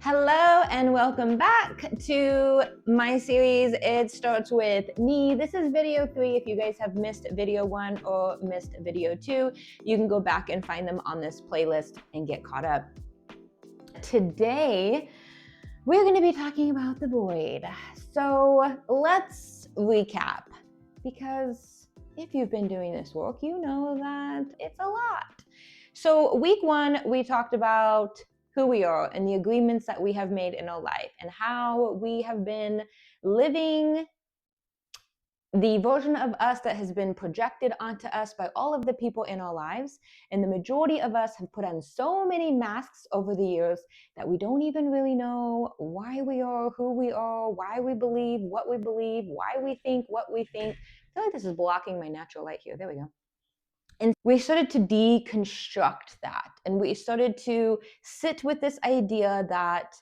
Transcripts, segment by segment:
Hello and welcome back to my series. It starts with me. This is video 3. If you guys have missed video 1 or missed video 2, you can go back and find them on this playlist and get caught up. Today, we're going to be talking about the void. So let's recap, because if you've been doing this work, you know that it's a lot. So week 1, we talked about who we are and the agreements that we have made in our life and how we have been living the version of us that has been projected onto us by all of the people in our lives. And the majority of us have put on so many masks over the years that we don't even really know why we are, who we are, why we believe, what we believe, why we think, what we think. I feel like this is blocking my natural light here. There we go. And we started to deconstruct that. And we started to sit with this idea that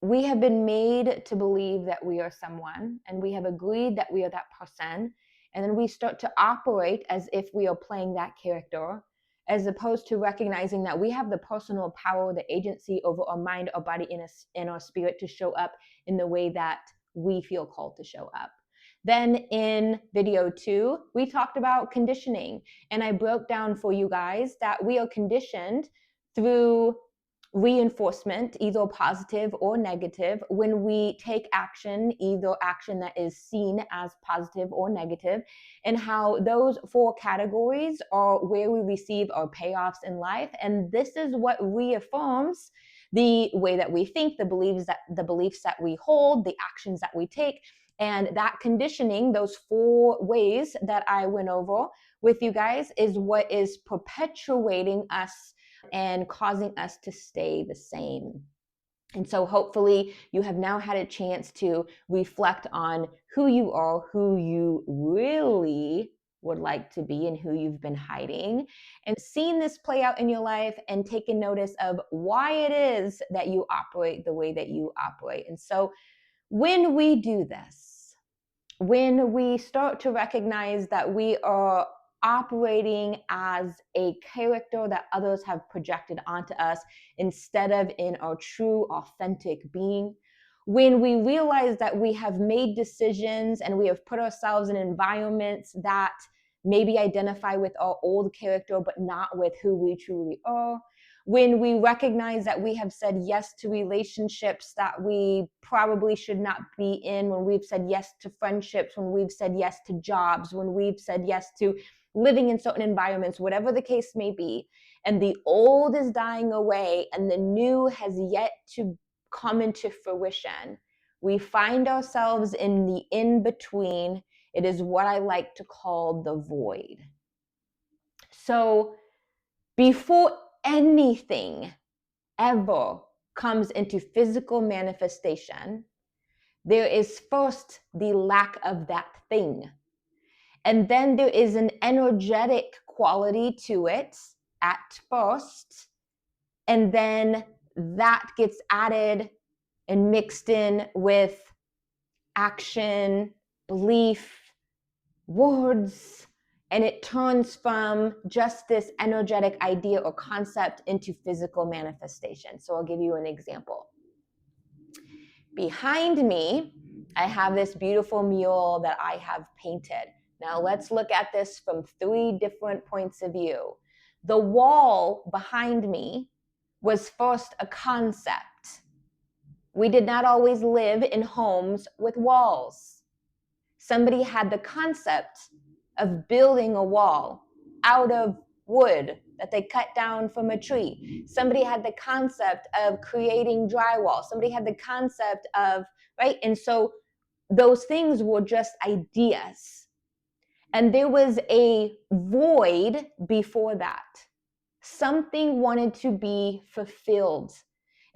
we have been made to believe that we are someone, and we have agreed that we are that person. And then we start to operate as if we are playing that character, as opposed to recognizing that we have the personal power, the agency over our mind, our body, and our spirit to show up in the way that we feel called to show up. Then in video 2, we talked about conditioning, and I broke down for you guys that we are conditioned through reinforcement, either positive or negative, when we take action, either action that is seen as positive or negative, and how those 4 categories are where we receive our payoffs in life. And this is what reaffirms the way that we think, the beliefs that we hold, the actions that we take. And that conditioning, those 4 ways that I went over with you guys, is what is perpetuating us and causing us to stay the same. And so hopefully you have now had a chance to reflect on who you are, who you really would like to be, and who you've been hiding, and seen this play out in your life and taken notice of why it is that you operate the way that you operate. And so when we do this, when we start to recognize that we are operating as a character that others have projected onto us instead of in our true, authentic being, when we realize that we have made decisions and we have put ourselves in environments that maybe identify with our old character but not with who we truly are, when we recognize that we have said yes to relationships that we probably should not be in, when we've said yes to friendships, when we've said yes to jobs, when we've said yes to living in certain environments, whatever the case may be, and the old is dying away and the new has yet to come into fruition, we find ourselves in the in-between. It is what I like to call the void. So before anything ever comes into physical manifestation, there is first the lack of that thing. And then there is an energetic quality to it at first. And then that gets added and mixed in with action, belief, words, and it turns from just this energetic idea or concept into physical manifestation. So I'll give you an example. Behind me, I have this beautiful mural that I have painted. Now let's look at this from 3 different points of view. The wall behind me was first a concept. We did not always live in homes with walls. Somebody had the concept of building a wall out of wood that they cut down from a tree. Somebody had the concept of creating drywall. Somebody had the concept of, right? And so those things were just ideas. And there was a void before that. Something wanted to be fulfilled.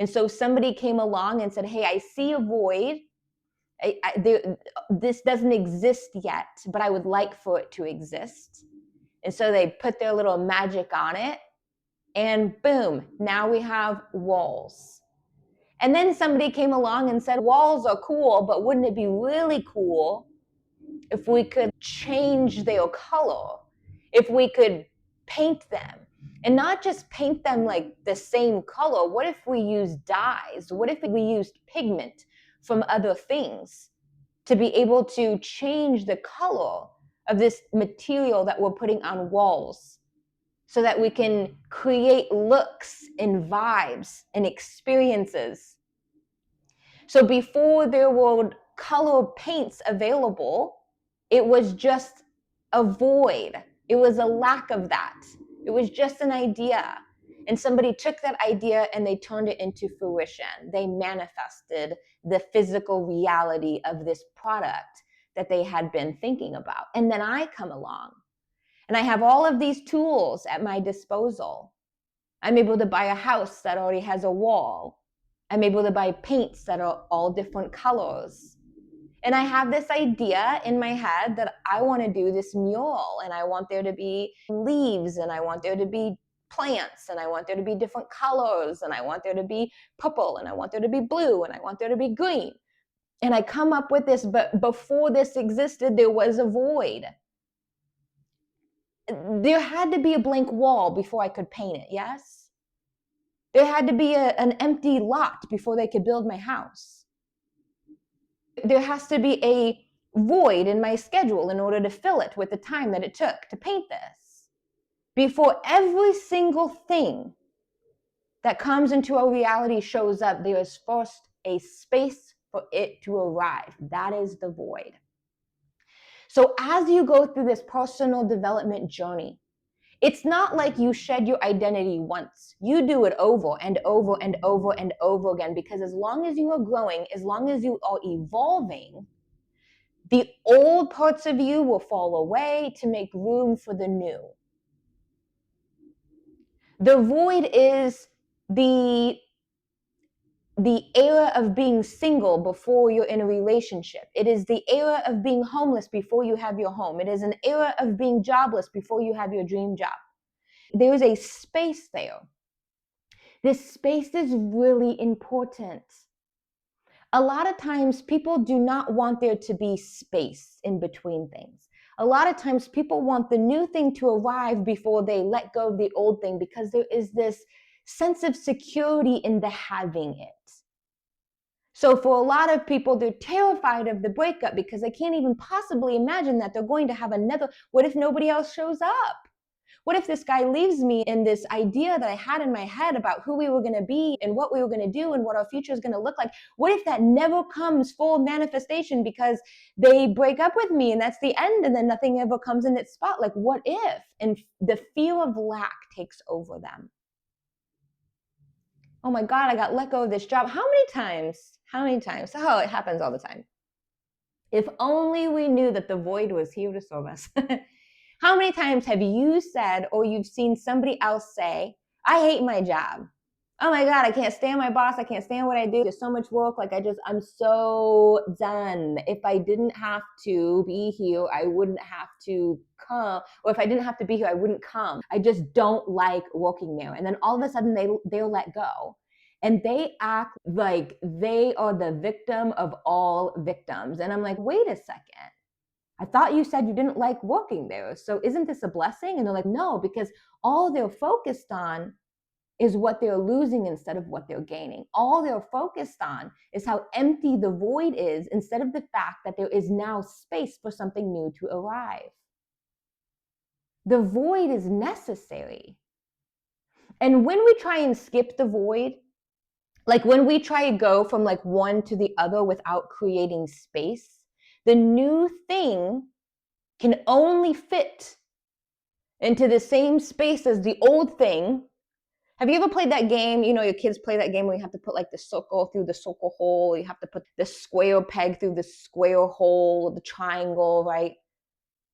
And so somebody came along and said, hey, I see a void. This doesn't exist yet, but I would like for it to exist. And so they put their little magic on it, and boom, now we have walls. And then somebody came along and said, walls are cool, but wouldn't it be really cool if we could change their color, if we could paint them, And not just paint them like the same color. What if we use dyes? What if we used pigment from other things to be able to change the color of this material that we're putting on walls so that we can create looks and vibes and experiences? So before there were color paints available, it was just a void. It was a lack of that. It was just an idea. And somebody took that idea and they turned it into fruition. They manifested the physical reality of this product that they had been thinking about. And then I come along and I have all of these tools at my disposal. I'm able to buy a house that already has a wall. I'm able to buy paints that are all different colors. And I have this idea in my head that I want to do this mural, and I want there to be leaves, and I want there to be plants, and I want there to be different colors, and I want there to be purple, and I want there to be blue, and I want there to be green. And I come up with this, but before this existed, there was a void. There had to be a blank wall before I could paint it, yes? There had to be an empty lot before they could build my house. There has to be a void in my schedule in order to fill it with the time that it took to paint this. Before every single thing that comes into our reality shows up, there is first a space for it to arrive. That is the void. So as you go through this personal development journey, it's not like you shed your identity once. You do it over and over and over and over again, because as long as you are growing, as long as you are evolving, the old parts of you will fall away to make room for the new. The void is the era of being single before you're in a relationship. It is the era of being homeless before you have your home. It is an era of being jobless before you have your dream job. There is a space there. This space is really important. A lot of times people do not want there to be space in between things. A lot of times people want the new thing to arrive before they let go of the old thing, because there is this sense of security in the having it. So for a lot of people, they're terrified of the breakup because they can't even possibly imagine that they're going to have another. What if nobody else shows up? What if this guy leaves me, and this idea that I had in my head about who we were going to be and what we were going to do and what our future is going to look like, what if that never comes full manifestation because they break up with me and that's the end, and then nothing ever comes in its spot? Like, what if? And the fear of lack takes over them. Oh my God, I got let go of this job. How many times? Oh, it happens all the time. If only we knew that the void was here to serve us. How many times have you said, or you've seen somebody else say, I hate my job. Oh my God, I can't stand my boss. I can't stand what I do. There's so much work. I'm so done. If I didn't have to be here, I wouldn't have to come. Or if I didn't have to be here, I wouldn't come. I just don't like working there. And then all of a sudden they'll let go. And they act like they are the victim of all victims. And I'm like, wait a second. I thought you said you didn't like working there. So isn't this a blessing? And they're like, no, because all they're focused on is what they're losing instead of what they're gaining. All they're focused on is how empty the void is, instead of the fact that there is now space for something new to arrive. The void is necessary. And when we try and skip the void, like when we try to go from like one to the other without creating space, the new thing can only fit into the same space as the old thing. Have you ever played that game? You know, your kids play that game where you have to put like the circle through the circle hole. You have to put the square peg through the square hole, the triangle, right?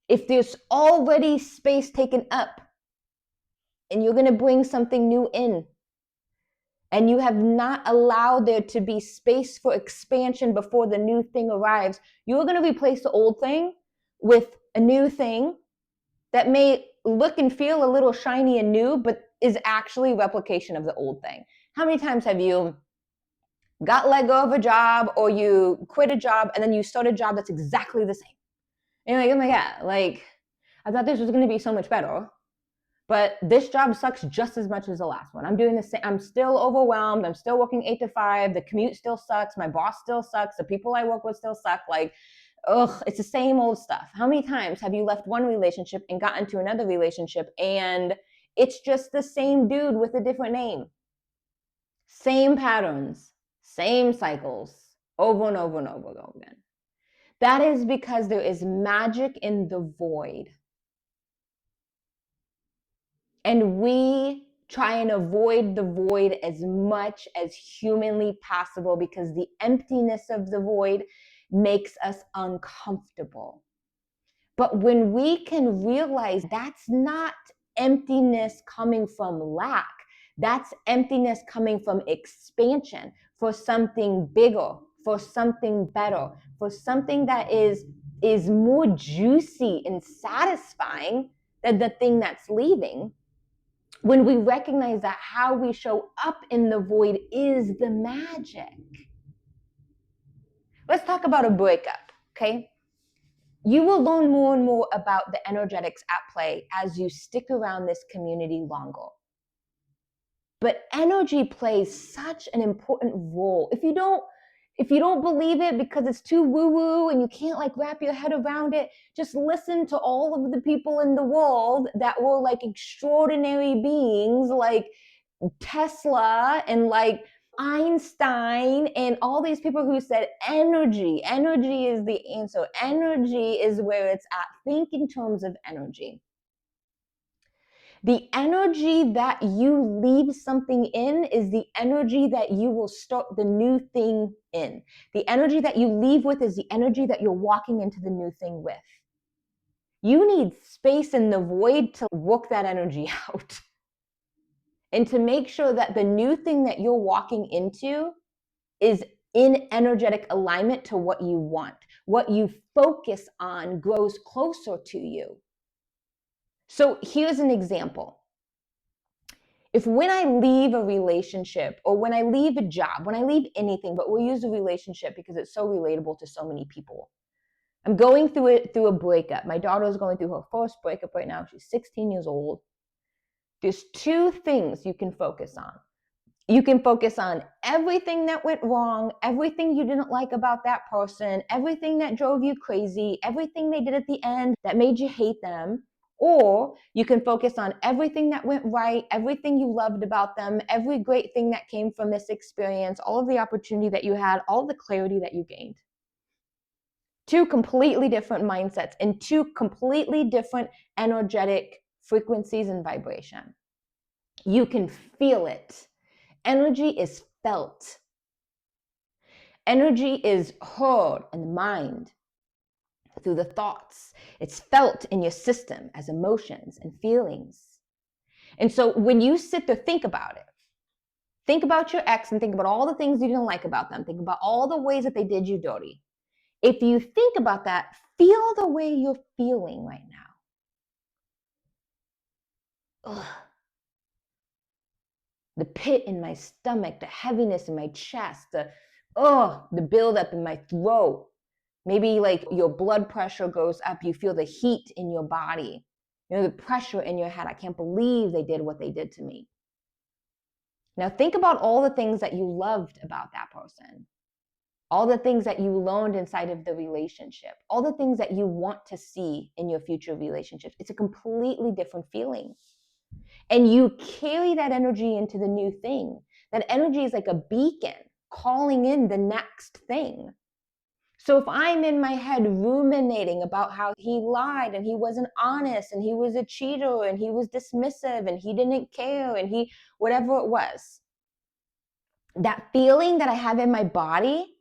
If there's already space taken up and you're going to bring something new in, and you have not allowed there to be space for expansion before the new thing arrives, you're going to replace the old thing with a new thing that may look and feel a little shiny and new, but is actually replication of the old thing. How many times have you got let go of a job, or you quit a job and then you start a job that's exactly the same? And you're like, oh my God, like I thought this was going to be so much better. but this job sucks just as much as the last one. I'm doing the same. I'm still overwhelmed. I'm still working 8 to 5. The commute still sucks. My boss still sucks. The people I work with still suck. Like, ugh, it's the same old stuff. How many times have you left one relationship and got into another relationship and it's just the same dude with a different name? Same patterns, same cycles, over and over and over and over again. That is because there is magic in the void. And we try and avoid the void as much as humanly possible because the emptiness of the void makes us uncomfortable. But when we can realize that's not emptiness coming from lack, that's emptiness coming from expansion for something bigger, for something better, for something that is more juicy and satisfying than the thing that's leaving. When we recognize that how we show up in the void is the magic. Let's talk about a breakup, okay? You will learn more and more about the energetics at play as you stick around this community longer. But energy plays such an important role. If you don't believe it because it's too woo-woo and you can't like wrap your head around it, just listen to all of the people in the world that were like extraordinary beings like Tesla and like Einstein and all these people who said energy is the answer. Energy is where it's at. Think in terms of energy. The energy that you leave something in is the energy that you will start the new thing in. The energy that you leave with is the energy that you're walking into the new thing with. You need space in the void to work that energy out. And to make sure that the new thing that you're walking into is in energetic alignment to what you want. What you focus on grows closer to you. So here's an example. If when I leave a relationship or when I leave a job, when I leave anything, but we'll use a relationship because it's so relatable to so many people. I'm going through a breakup. My daughter's going through her first breakup right now. She's 16 years old. There's two things you can focus on. You can focus on everything that went wrong, everything you didn't like about that person, everything that drove you crazy, everything they did at the end that made you hate them. Or you can focus on everything that went right, everything you loved about them, every great thing that came from this experience, all of the opportunity that you had, all the clarity that you gained. Two completely different mindsets and two completely different energetic frequencies and vibration. You can feel it. Energy is felt. Energy is heard in the mind through the thoughts. It's felt in your system as emotions and feelings. And so when you sit there, think about it. Think about your ex and think about all the things you didn't like about them. Think about all the ways that they did you dirty. If you think about that, feel the way you're feeling right now. Ugh. The pit in my stomach, the heaviness in my chest, the buildup in my throat. Maybe like your blood pressure goes up, you feel the heat in your body. You know, the pressure in your head. I can't believe they did what they did to me. Now think about all the things that you loved about that person. All the things that you learned inside of the relationship. All the things that you want to see in your future relationships. It's a completely different feeling. And you carry that energy into the new thing. That energy is like a beacon calling in the next thing. So if I'm in my head ruminating about how he lied and he wasn't honest and he was a cheater and he was dismissive and he didn't care and he, whatever it was, that feeling that I have in my body,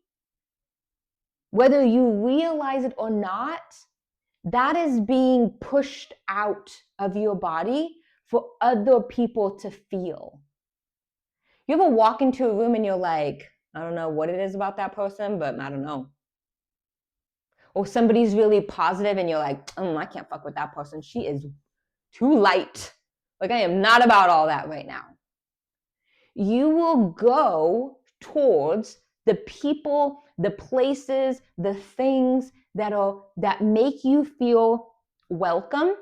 whether you realize it or not, that is being pushed out of your body for other people to feel. You ever walk into a room and you're like, I don't know what it is about that person, but I don't know. Or somebody's really positive and you're like, I can't fuck with that person. She is too light. Like, I am not about all that right now. You will go towards the people, the places, the things that make you feel welcome,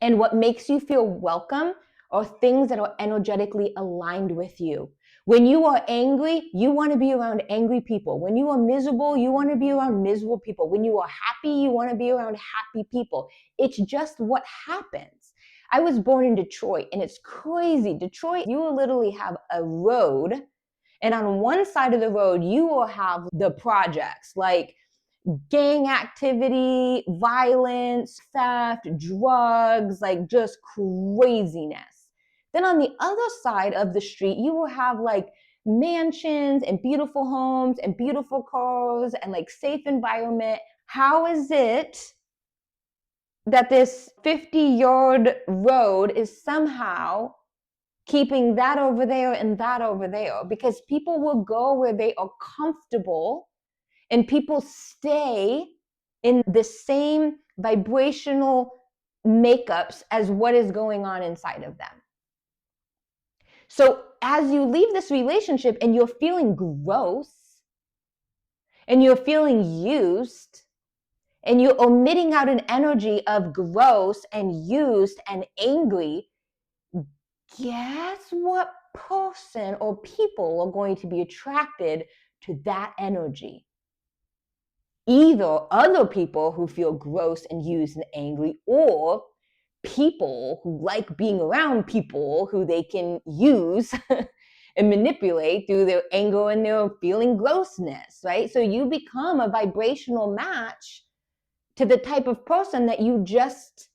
And what makes you feel welcome are things that are energetically aligned with you. When you are angry, you want to be around angry people. When you are miserable, you want to be around miserable people. When you are happy, you want to be around happy people. It's just what happens. I was born in Detroit, and it's crazy. Detroit, you will literally have a road, and on one side of the road, you will have the projects like gang activity, violence, theft, drugs, like just craziness. Then on the other side of the street, you will have like mansions and beautiful homes and beautiful cars and like safe environment. How is it that this 50-yard road is somehow keeping that over there and that over there? Because people will go where they are comfortable, and people stay in the same vibrational makeups as what is going on inside of them. So as you leave this relationship and you're feeling gross and you're feeling used and you're emitting out an energy of gross and used and angry, guess what person or people are going to be attracted to that energy? Either other people who feel gross and used and angry, or people who like being around people who they can use and manipulate through their anger and their feeling grossness, right? So you become a vibrational match to the type of person that you just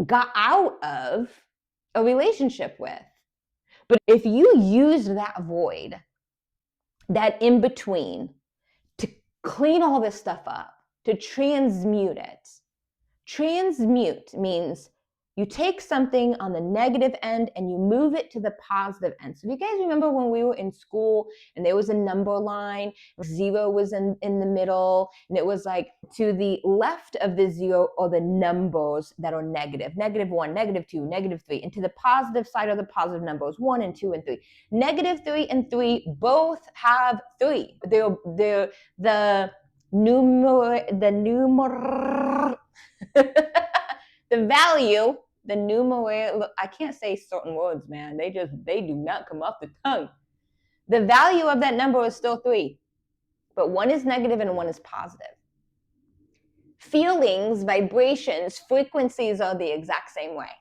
got out of a relationship with. But if you use that void, that in between, to clean all this stuff up, to transmute it. Transmute means you take something on the negative end and you move it to the positive end. So if you guys remember when we were in school and there was a number line, zero was in the middle, and it was like to the left of the zero are the numbers that are negative. -1, -2, -3. And to the positive side are the positive numbers, 1 and 2 and 3. -3 and 3 both have 3. They're the the value, the numerator, I can't say certain words, man. They do not come off the tongue. The value of that number is still 3, but one is negative and one is positive. Feelings, vibrations, frequencies are the exact same way.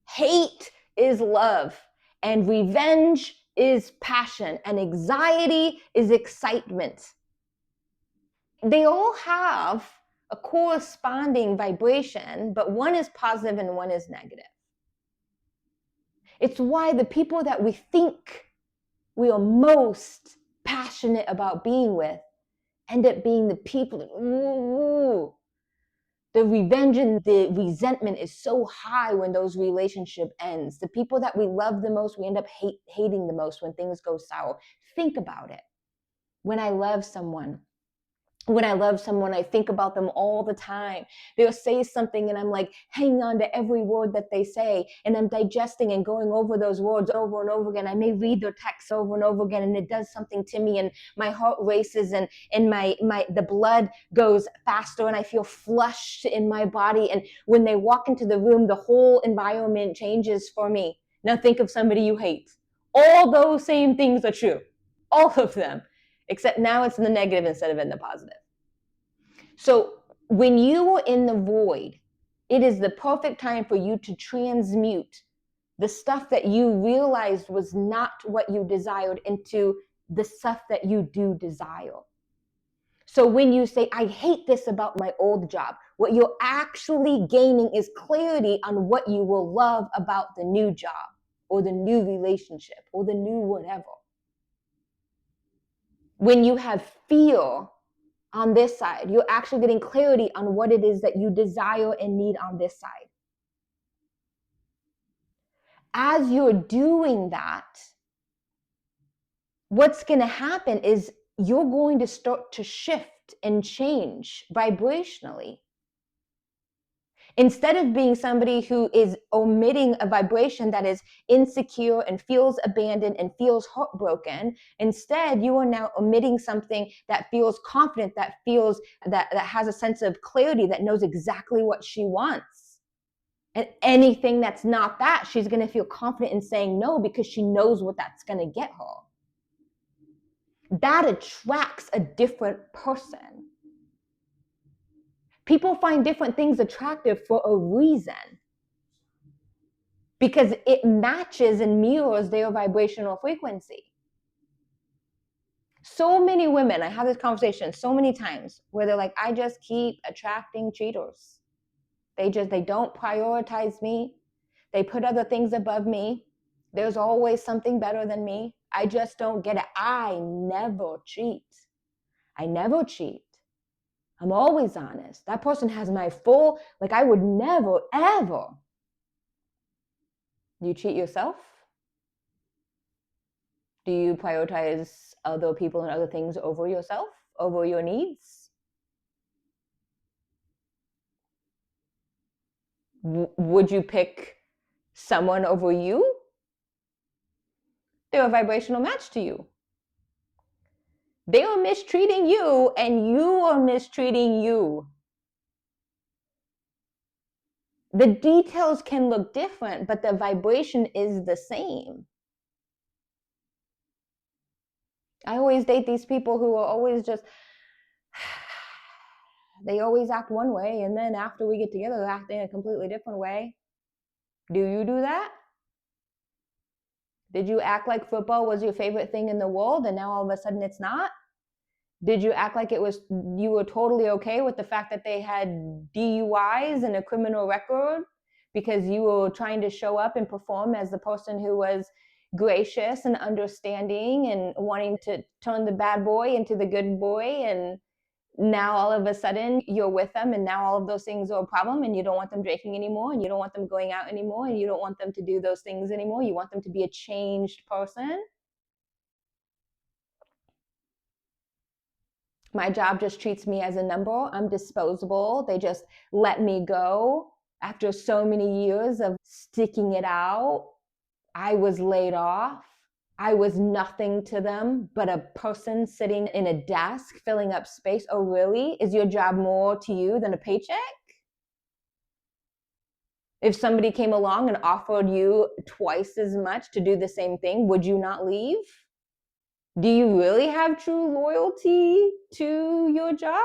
Hate is love, and revenge is passion, and anxiety is excitement. They all have a corresponding vibration, but one is positive and one is negative. It's why the people that we think we are most passionate about being with end up being the people that, the revenge and the resentment is so high when those relationship ends. The people that we love the most, we end up hating the most when things go sour. Think about it. When I love someone, I think about them all the time. They'll say something and I'm like hanging on to every word that they say, and I'm digesting and going over those words over and over again. I may read their text over and over again, and it does something to me, and my heart races, and the blood goes faster, and I feel flushed in my body. And when they walk into the room, the whole environment changes for me. Now think of somebody you hate. All those same things are true. All of them. Except now it's in the negative instead of in the positive. So when you are in the void, it is the perfect time for you to transmute the stuff that you realized was not what you desired into the stuff that you do desire. So when you say, I hate this about my old job, what you're actually gaining is clarity on what you will love about the new job or the new relationship or the new whatever. When you have fear on this side, you're actually getting clarity on what it is that you desire and need on this side. As you're doing that, what's going to happen is you're going to start to shift and change vibrationally. Instead of being somebody who is omitting a vibration that is insecure and feels abandoned and feels heartbroken, instead you are now omitting something that feels confident, that feels that has a sense of clarity, that knows exactly what she wants. And anything that's not that, she's going to feel confident in saying no because she knows what that's going to get her. That attracts a different person. People find different things attractive for a reason, because it matches and mirrors their vibrational frequency. So many women, I have this conversation so many times where they're like, I just keep attracting cheaters. They don't prioritize me. They put other things above me. There's always something better than me. I just don't get it. I never cheat. I never cheat. I'm always honest. That person has my full, like, I would never, ever. You cheat yourself? Do you prioritize other people and other things over yourself, over your needs? Would you pick someone over you? They're a vibrational match to you. They are mistreating you and you are mistreating you. The details can look different, but the vibration is the same. I always date these people who are always just, they always act one way, and then after we get together, they're acting a completely different way. Do you do that? Did you act like football was your favorite thing in the world and now all of a sudden it's not? Did you act like you were totally okay with the fact that they had DUIs and a criminal record because you were trying to show up and perform as the person who was gracious and understanding and wanting to turn the bad boy into the good boy, and now all of a sudden you're with them and now all of those things are a problem and you don't want them drinking anymore and you don't want them going out anymore and you don't want them to do those things anymore. You want them to be a changed person. My job just treats me as a number. I'm disposable. They just let me go after so many years of sticking it out. I was laid off. I was nothing to them but a person sitting in a desk filling up space. Oh, really? Is your job more to you than a paycheck? If somebody came along and offered you twice as much to do the same thing, would you not leave? Do you really have true loyalty to your job?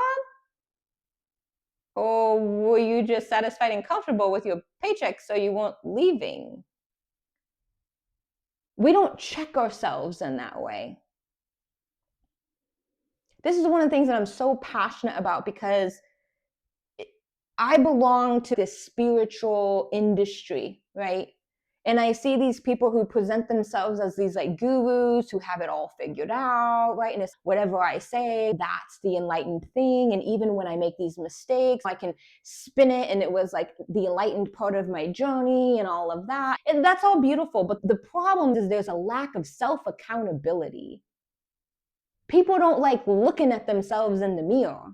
Or were you just satisfied and comfortable with your paycheck so you weren't leaving? We don't check ourselves in that way. This is one of the things that I'm so passionate about because I belong to this spiritual industry, right? And I see these people who present themselves as these like gurus who have it all figured out, right? And it's whatever I say, that's the enlightened thing. And even when I make these mistakes, I can spin it and it was like the enlightened part of my journey and all of that. And that's all beautiful. But the problem is there's a lack of self-accountability. People don't like looking at themselves in the mirror.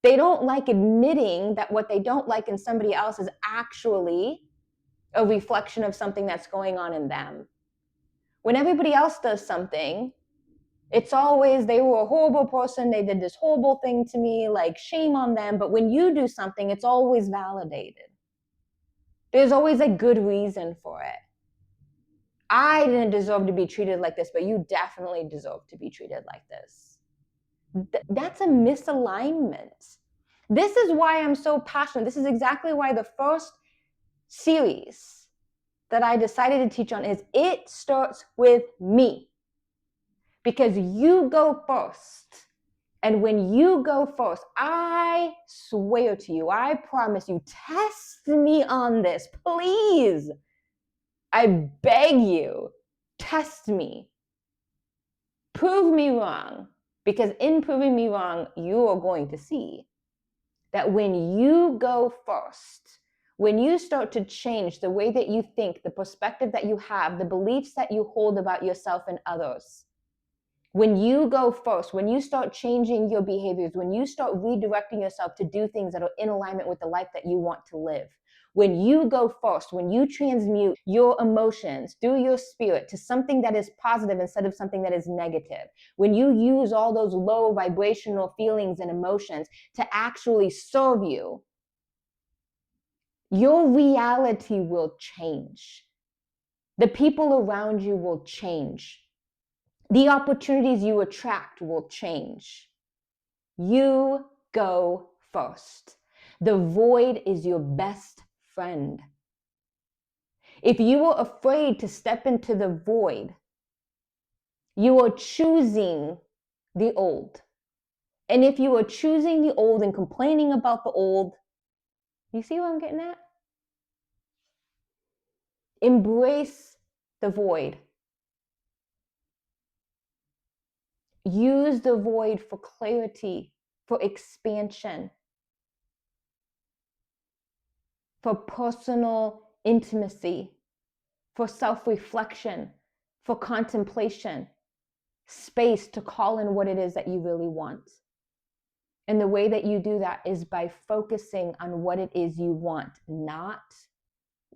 They don't like admitting that what they don't like in somebody else is actually a reflection of something that's going on in them. When everybody else does something, it's always they were a horrible person, they did this horrible thing to me, like shame on them. But when you do something, it's always validated. There's always a good reason for it. I didn't deserve to be treated like this, but you definitely deserve to be treated like this. That's a misalignment. This is why I'm so passionate. This is exactly why the first series that I decided to teach on is it starts with me. Because you go first. And when you go first, I swear to you, I promise you, test me on this, please. I beg you, test me. Prove me wrong. Because in proving me wrong, you are going to see that when you go first, when you start to change the way that you think, the perspective that you have, the beliefs that you hold about yourself and others, when you go first, when you start changing your behaviors, when you start redirecting yourself to do things that are in alignment with the life that you want to live, when you go first, when you transmute your emotions through your spirit to something that is positive instead of something that is negative, when you use all those low vibrational feelings and emotions to actually serve you, Your reality will change. The people around you will change. The opportunities you attract will change. You go first. The void is your best friend. If you are afraid to step into the void, you are choosing the old. And if you are choosing the old and complaining about the old, you see what I'm getting at? Embrace the void. Use the void for clarity, for expansion, for personal intimacy, for self-reflection, for contemplation, space to call in what it is that you really want. And the way that you do that is by focusing on what it is you want, not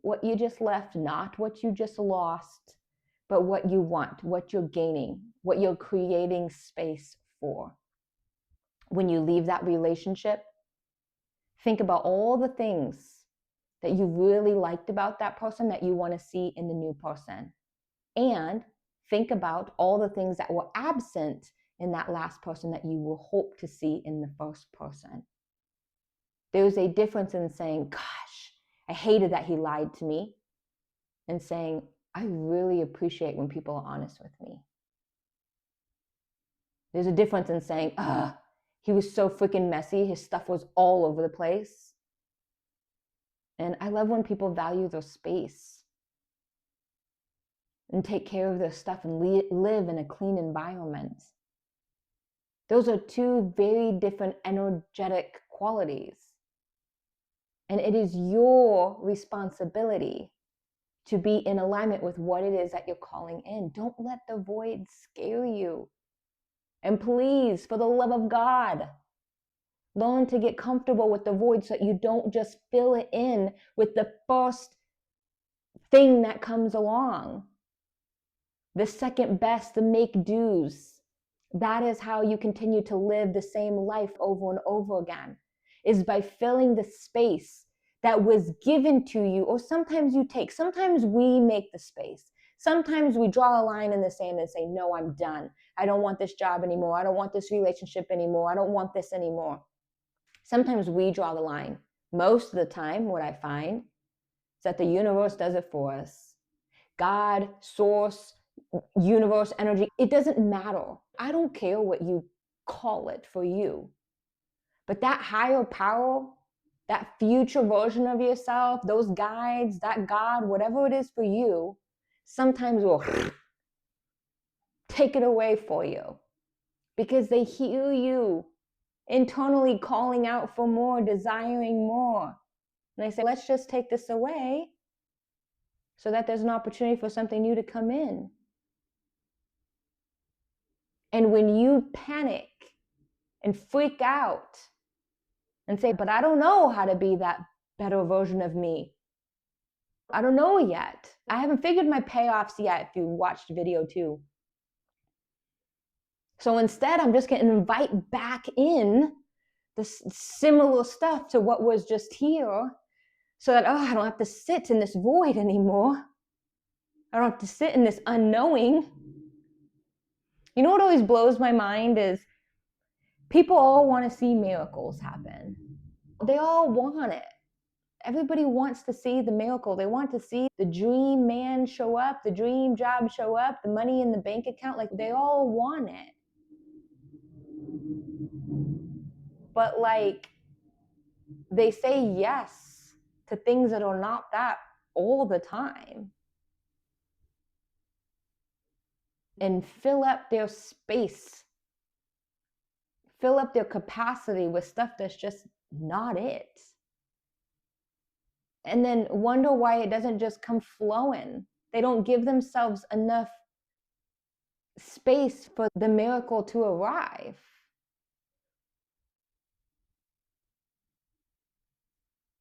what you just left, not what you just lost, but what you want, what you're gaining, what you're creating space for. When you leave that relationship, think about all the things that you really liked about that person that you want to see in the new person. And think about all the things that were absent in that last person that you will hope to see in the first person. There's a difference in saying, gosh, I hated that he lied to me, and saying, I really appreciate when people are honest with me. There's a difference in saying, he was so freaking messy, his stuff was all over the place. And I love when people value their space and take care of their stuff and live in a clean environment. Those are two very different energetic qualities. And it is your responsibility to be in alignment with what it is that you're calling in. Don't let the void scare you. And please, for the love of God, learn to get comfortable with the void so that you don't just fill it in with the first thing that comes along. The second best, the make do's. That is how you continue to live the same life over and over again, is by filling the space that was given to you, or sometimes you take. Sometimes we make the space. Sometimes we draw a line in the sand and say, no, I'm done. I don't want this job anymore. I don't want this relationship anymore. I don't want this anymore. Sometimes we draw the line. Most of the time, what I find is that the universe does it for us. God, source, universe, energy, it doesn't matter. I don't care what you call it for you. But that higher power, that future version of yourself, those guides, that God, whatever it is for you, sometimes will take it away for you because they hear you internally calling out for more, desiring more. And I say, let's just take this away so that there's an opportunity for something new to come in. And when you panic and freak out and say, but I don't know how to be that better version of me. I don't know yet. I haven't figured my payoffs yet, if you watched video 2. So instead, I'm just going to invite back in the similar stuff to what was just here so that, I don't have to sit in this void anymore. I don't have to sit in this unknowing. You know what always blows my mind is people all want to see miracles happen. They all want it. Everybody wants to see the miracle. They want to see the dream man show up, the dream job show up, the money in the bank account. Like, they all want it. But like, they say yes to things that are not that all the time, and fill up their space, fill up their capacity with stuff that's just not it. And then wonder why it doesn't just come flowing. They don't give themselves enough space for the miracle to arrive.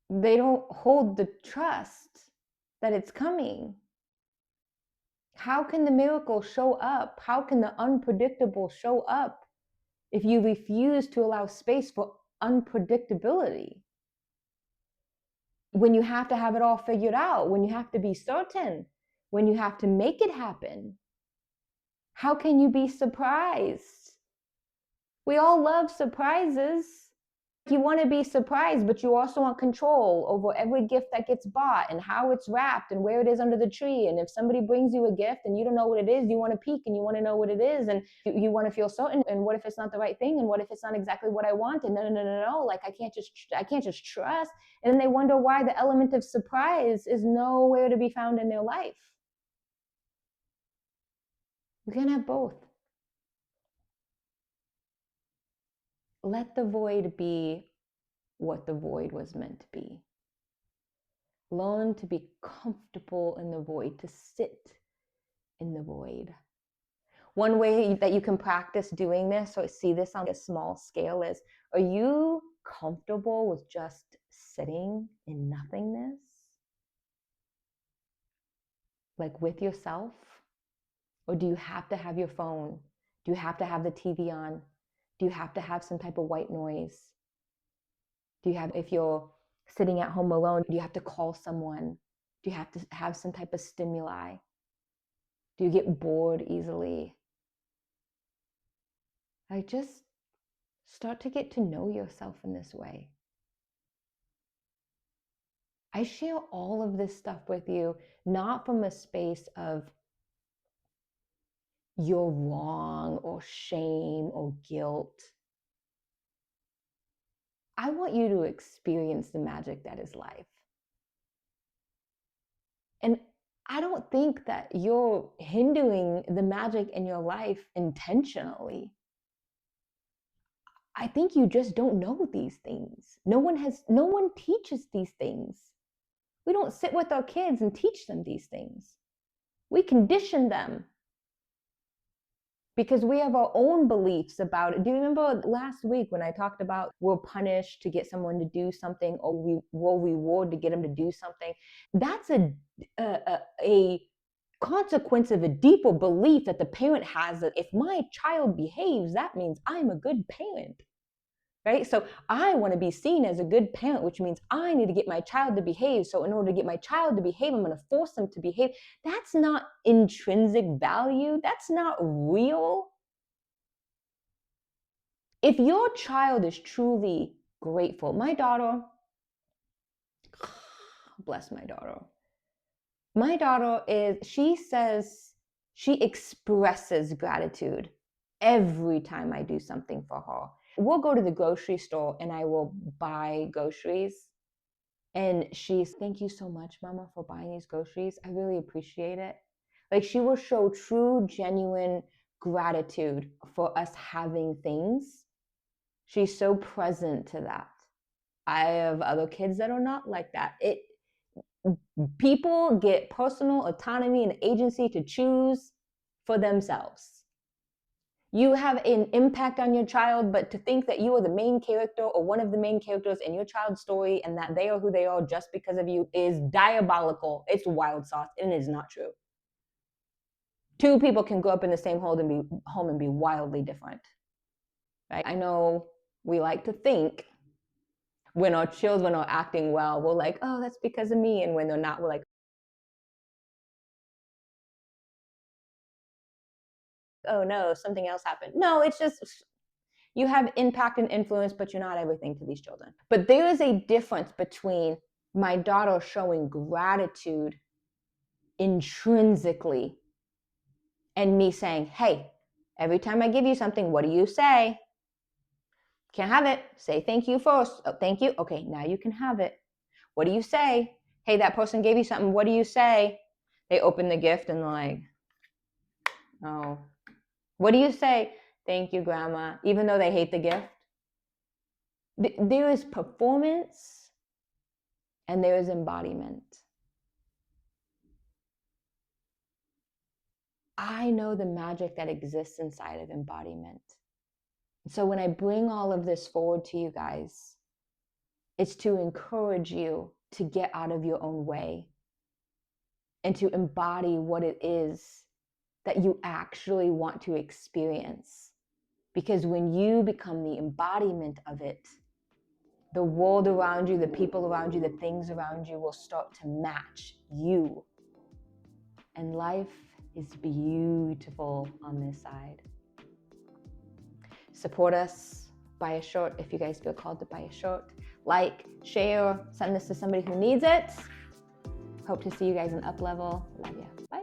They don't hold the trust that it's coming. How can the miracle show up? How can the unpredictable show up if you refuse to allow space for unpredictability? when you have to have it all figured out, when you have to be certain, when you have to make it happen? How can you be surprised? We all love surprises. You want to be surprised, but you also want control over every gift that gets bought and how it's wrapped and where it is under the tree. And if somebody brings you a gift and you don't know what it is, you want to peek and you want to know what it is, and you want to feel certain. And what if it's not the right thing? And what if it's not exactly what I want? And no. Like I can't just trust. And then they wonder why the element of surprise is nowhere to be found in their life. You can have both. Let the void be what the void was meant to be. Learn to be comfortable in the void, to sit in the void. One way that you can practice doing this, or see this on a small scale, is, are you comfortable with just sitting in nothingness? Like with yourself? Or do you have to have your phone? Do you have to have the TV on? Do you have to have some type of white noise? Do you have, if you're sitting at home alone, do you have to call someone? Do you have to have some type of stimuli? Do you get bored easily? Like, just start to get to know yourself in this way. I share all of this stuff with you, not from a space of you're wrong or shame or guilt. I want you to experience the magic that is life. And I don't think that you're hindering the magic in your life intentionally. I think you just don't know these things. No one teaches these things. We don't sit with our kids and teach them these things. We condition them because we have our own beliefs about it. Do you remember last week when I talked about we're punished to get someone to do something, or we will reward to get them to do something? That's a consequence of a deeper belief that the parent has, that if my child behaves, that means I'm a good parent. Right? So I want to be seen as a good parent, which means I need to get my child to behave. So in order to get my child to behave, I'm going to force them to behave. That's not intrinsic value. That's not real. If your child is truly grateful, my daughter, bless my daughter. My daughter she expresses gratitude every time I do something for her. We'll go to the grocery store and I will buy groceries. And she's, thank you so much, Mama, for buying these groceries. I really appreciate it. Like, she will show true, genuine gratitude for us having things. She's so present to that. I have other kids that are not like that. People get personal autonomy and agency to choose for themselves. You have an impact on your child, but to think that you are the main character or one of the main characters in your child's story and that they are who they are just because of you is diabolical. It's wild sauce, and it is not true. Two people can grow up in the same home and be wildly different. Right? I know we like to think when our children are acting well, we're like, oh, that's because of me. And when they're not, we're like, oh no, something else happened. No, it's just, you have impact and influence, but you're not everything to these children. But there is a difference between my daughter showing gratitude intrinsically and me saying, hey, every time I give you something, what do you say? Can't have it. Say thank you first. Oh, thank you. Okay, now you can have it. What do you say? Hey, that person gave you something. What do you say? They open the gift and they're like, oh. What do you say? Thank you, Grandma. Even though they hate the gift. There is performance and there is embodiment. I know the magic that exists inside of embodiment. So when I bring all of this forward to you guys, it's to encourage you to get out of your own way and to embody what it is that you actually want to experience. Because when you become the embodiment of it, the world around you, the people around you, the things around you will start to match you. And life is beautiful on this side. Support us. Buy a shirt if you guys feel called to buy a shirt. Like, share, send this to somebody who needs it. Hope to see you guys in Up Level. Love ya.